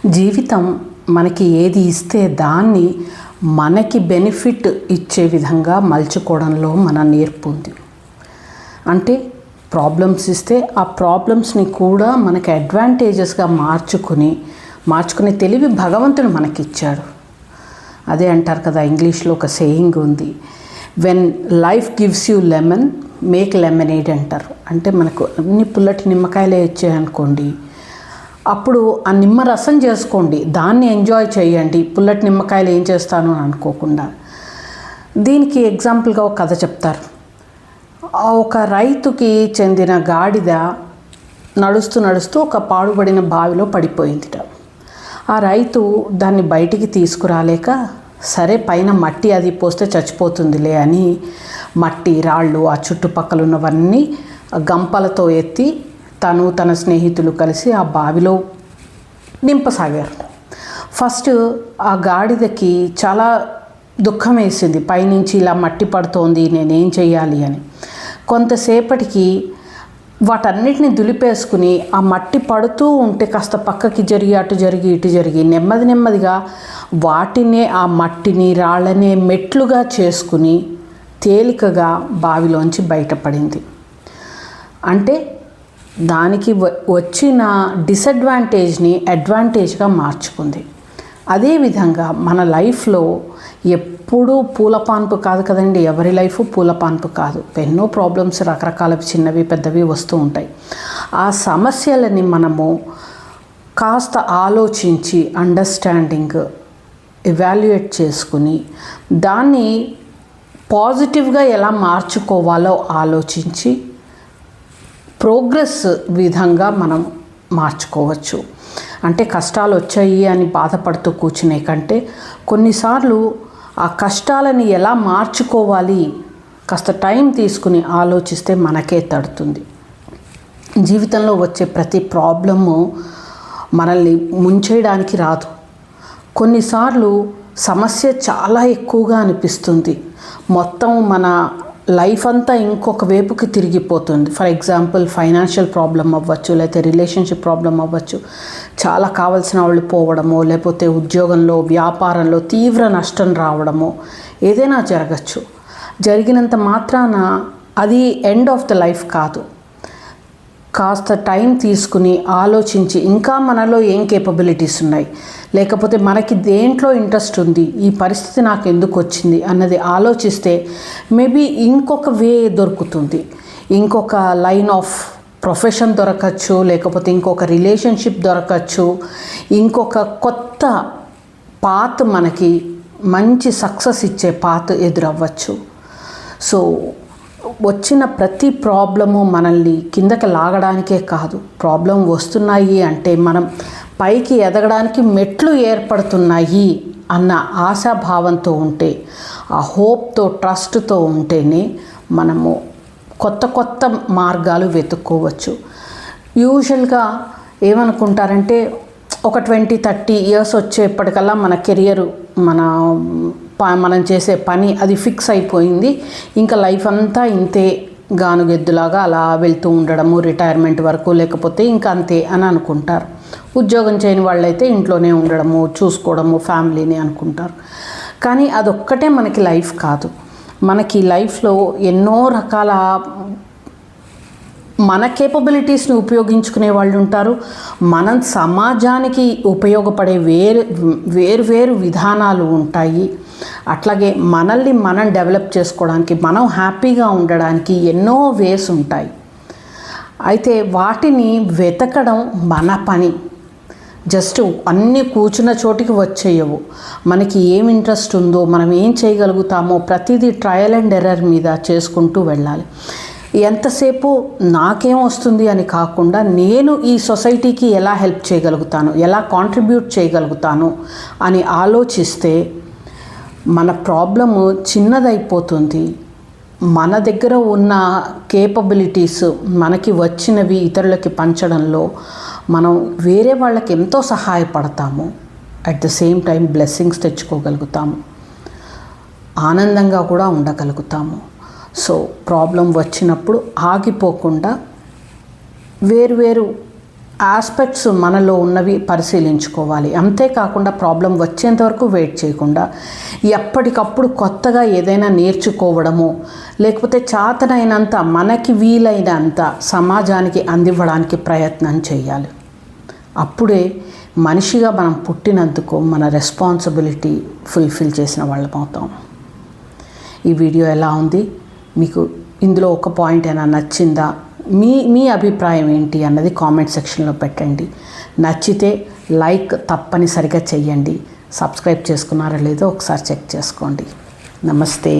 జీవితం మనకి ఏది ఇస్తే దాన్ని మనకి బెనిఫిట్ ఇచ్చే విధంగా మలుచుకోవడంలో మన నేర్పు ఉంది. అంటే ప్రాబ్లమ్స్ ఇస్తే ఆ ప్రాబ్లమ్స్ని కూడా మనకి అడ్వాంటేజెస్గా మార్చుకునే తెలివి భగవంతుడు మనకిచ్చాడు. అదే అంటారు కదా, ఇంగ్లీష్లో ఒక సేయింగ్ ఉంది, when life gives you lemon make lemonade అంటారు. అంటే మనకు అన్ని పుల్లటి నిమ్మకాయలే ఇచ్చాయనుకోండి, అప్పుడు ఆ నిమ్మ రసం చేసుకోండి, దాన్ని ఎంజాయ్ చేయండి, పుల్లటి నిమ్మకాయలు ఏం చేస్తాను అని అనుకోకుండా. దీనికి ఎగ్జాంపుల్గా ఒక కథ చెప్తారు. ఒక రైతుకి చెందిన గాడిద నడుస్తూ ఒక పాడుబడిన బావిలో పడిపోయిందిట. ఆ రైతు దాన్ని బయటికి తీసుకురాలేక, సరే పైన మట్టి అది పోస్తే చచ్చిపోతుందిలే అని మట్టి రాళ్ళు ఆ చుట్టుపక్కల ఉన్నవన్నీ గంపలతో ఎత్తి తన స్నేహితులు కలిసి ఆ బావిలో నింపసాగారు. ఫస్ట్ ఆ గాడిదకి చాలా దుఃఖం వేసింది, పైనుంచి ఇలా మట్టి పడుతోంది, నేనేం చెయ్యాలి అని. కొంతసేపటికి వాటన్నిటిని దులిపేసుకుని ఆ మట్టి పడుతూ ఉంటే కాస్త పక్కకి జరిగి అటు జరిగి ఇటు జరిగి నెమ్మదిగా వాటినే ఆ మట్టిని రాళ్ళనే మెట్లుగా చేసుకుని తేలికగా బావిలోంచి బయటపడింది. అంటే దానికి వచ్చిన డిసడ్వాంటేజ్ని అడ్వాంటేజ్గా మార్చుకుంది. అదేవిధంగా మన లైఫ్లో ఎప్పుడూ పూలపాన్పు కాదు కదండి, ఎవరి లైఫ్ పూలపాన్పు కాదు. ఎన్నో ప్రాబ్లమ్స్ రకరకాల చిన్నవి పెద్దవి వస్తూ ఉంటాయి. ఆ సమస్యలని మనము కాస్త ఆలోచించి అండర్స్టాండింగ్ ఎవాల్యుయేట్ చేసుకుని దాన్ని పాజిటివ్గా ఎలా మార్చుకోవాలో ఆలోచించి ప్రోగ్రెస్ విధంగా మనం మార్చుకోవచ్చు. అంటే కష్టాలు వచ్చాయి అని బాధపడుతూ కూర్చునే కంటే కొన్నిసార్లు ఆ కష్టాలని ఎలా మార్చుకోవాలి కాస్త టైం తీసుకుని ఆలోచిస్తే మనకే తడుతుంది. జీవితంలో వచ్చే ప్రతి ప్రాబ్లము మనల్ని ముంచేయడానికి రాదు. కొన్నిసార్లు సమస్య చాలా ఎక్కువగా అనిపిస్తుంది, మొత్తం మన లైఫ్ అంతా ఇంకొక వైపుకి తిరిగిపోతుంది. ఫర్ ఎగ్జాంపుల్ ఫైనాన్షియల్ ప్రాబ్లం అవ్వచ్చు, లేకపోతే రిలేషన్షిప్ ప్రాబ్లం అవ్వచ్చు, చాలా కావాల్సిన వాళ్ళు పోవడమో, లేకపోతే ఉద్యోగంలో వ్యాపారంలో తీవ్ర నష్టం రావడమో ఏదైనా జరగచ్చు. జరిగినంత మాత్రాన అది ఎండ్ ఆఫ్ ద లైఫ్ కాదు. కాస్త టైం తీసుకుని ఆలోచించి ఇంకా మనలో ఏం కేపబిలిటీస్ ఉన్నాయి, లేకపోతే మనకి దేంట్లో ఇంట్రెస్ట్ ఉంది, ఈ పరిస్థితి నాకు ఎందుకు వచ్చింది అన్నది ఆలోచిస్తే మేబీ ఇంకొక వే దొరుకుతుంది. ఇంకొక లైన్ ఆఫ్ ప్రొఫెషన్ దొరకచ్చు, లేకపోతే ఇంకొక రిలేషన్షిప్ దొరకచ్చు, ఇంకొక కొత్త పాత్ మనకి మంచి సక్సెస్ ఇచ్చే పాత్ ఎదురవ్వచ్చు. సో వచ్చిన ప్రతి ప్రాబ్లము మనల్ని కిందకి లాగడానికే కాదు, ప్రాబ్లం వస్తున్నాయి అంటే మనం పైకి ఎదగడానికి మెట్లు ఏర్పడుతున్నాయి అన్న ఆశాభావంతో ఉంటే, ఆ హోప్తో ట్రస్ట్తో ఉంటేనే మనము కొత్త మార్గాలు వెతుక్కోవచ్చు. యూజువల్గా ఏమనుకుంటారంటే ఒక 20-30 ఇయర్స్ వచ్చేప్పటికల్లా మన కెరియర్ మనం చేసే పని అది ఫిక్స్ అయిపోయింది, ఇంకా లైఫ్ అంతా ఇంతే గానుగెద్దులాగా అలా వెళ్తూ ఉండడము రిటైర్మెంట్ వరకు, లేకపోతే ఇంకా అంతే అని అనుకుంటారు. ఉద్యోగం చేయని వాళ్ళైతే ఇంట్లోనే ఉండడము చూసుకోవడము ఫ్యామిలీని అనుకుంటారు. కానీ అదొక్కటే మనకి లైఫ్ కాదు. మనకి లైఫ్లో ఎన్నో రకాల మన కేపబిలిటీస్ని ఉపయోగించుకునే వాళ్ళు ఉంటారు. మనం సమాజానికి ఉపయోగపడే వేరు విధానాలు ఉంటాయి. అట్లాగే మనల్ని మనం డెవలప్ చేసుకోవడానికి, మనం హ్యాపీగా ఉండడానికి ఎన్నో వేస్ ఉంటాయి. అయితే వాటిని వెతకడం మన పని. జస్ట్ అన్నీ కూర్చున్న చోటికి వచ్చేయవు. మనకి ఏం ఇంట్రెస్ట్ ఉందో, మనం ఏం చేయగలుగుతామో ప్రతిదీ ట్రయల్ అండ్ ఎర్రర్ మీద చేసుకుంటూ వెళ్ళాలి. ఎంతసేపు నాకేం వస్తుంది అని కాకుండా నేను ఈ సొసైటీకి ఎలా హెల్ప్ చేయగలుగుతాను, ఎలా కాంట్రిబ్యూట్ చేయగలుగుతాను అని ఆలోచిస్తే మన ప్రాబ్లము చిన్నదైపోతుంది. మన దగ్గర ఉన్న కేపబిలిటీస్ మనకి వచ్చినవి ఇతరులకి పంచడంలో మనం వేరే వాళ్ళకి ఎంతో సహాయపడతాము. At the same time blessings తెచ్చుకోగలుగుతాము, ఆనందంగా కూడా ఉండగలుగుతాము. సో ప్రాబ్లం వచ్చినప్పుడు ఆగిపోకుండా వేరు ఆస్పెక్ట్స్ మనలో ఉన్నవి పరిశీలించుకోవాలి. అంతేకాకుండా ప్రాబ్లం వచ్చేంత వరకు వెయిట్ చేయకుండా ఎప్పటికప్పుడు కొత్తగా ఏదైనా నేర్చుకోవడము, లేకపోతే చేతనైనంత మనకి వీలైనంత సమాజానికి అందివ్వడానికి ప్రయత్నం చేయాలి. అప్పుడే మనిషిగా మనం పుట్టినందుకు మన రెస్పాన్సిబిలిటీ ఫుల్ఫిల్ చేసిన వాళ్ళం అవుతాం. ఈ వీడియో ఎలా ఉంది, మీకు ఇందులో ఒక పాయింట్ అయినా నచ్చిందా, మీ అభిప్రాయం ఏంటి అన్నది కామెంట్ సెక్షన్లో పెట్టండి. నచ్చితే లైక్ తప్పనిసరిగా చెయ్యండి. సబ్స్క్రైబ్ చేసుకున్నారో లేదో ఒకసారి చెక్ చేసుకోండి. నమస్తే.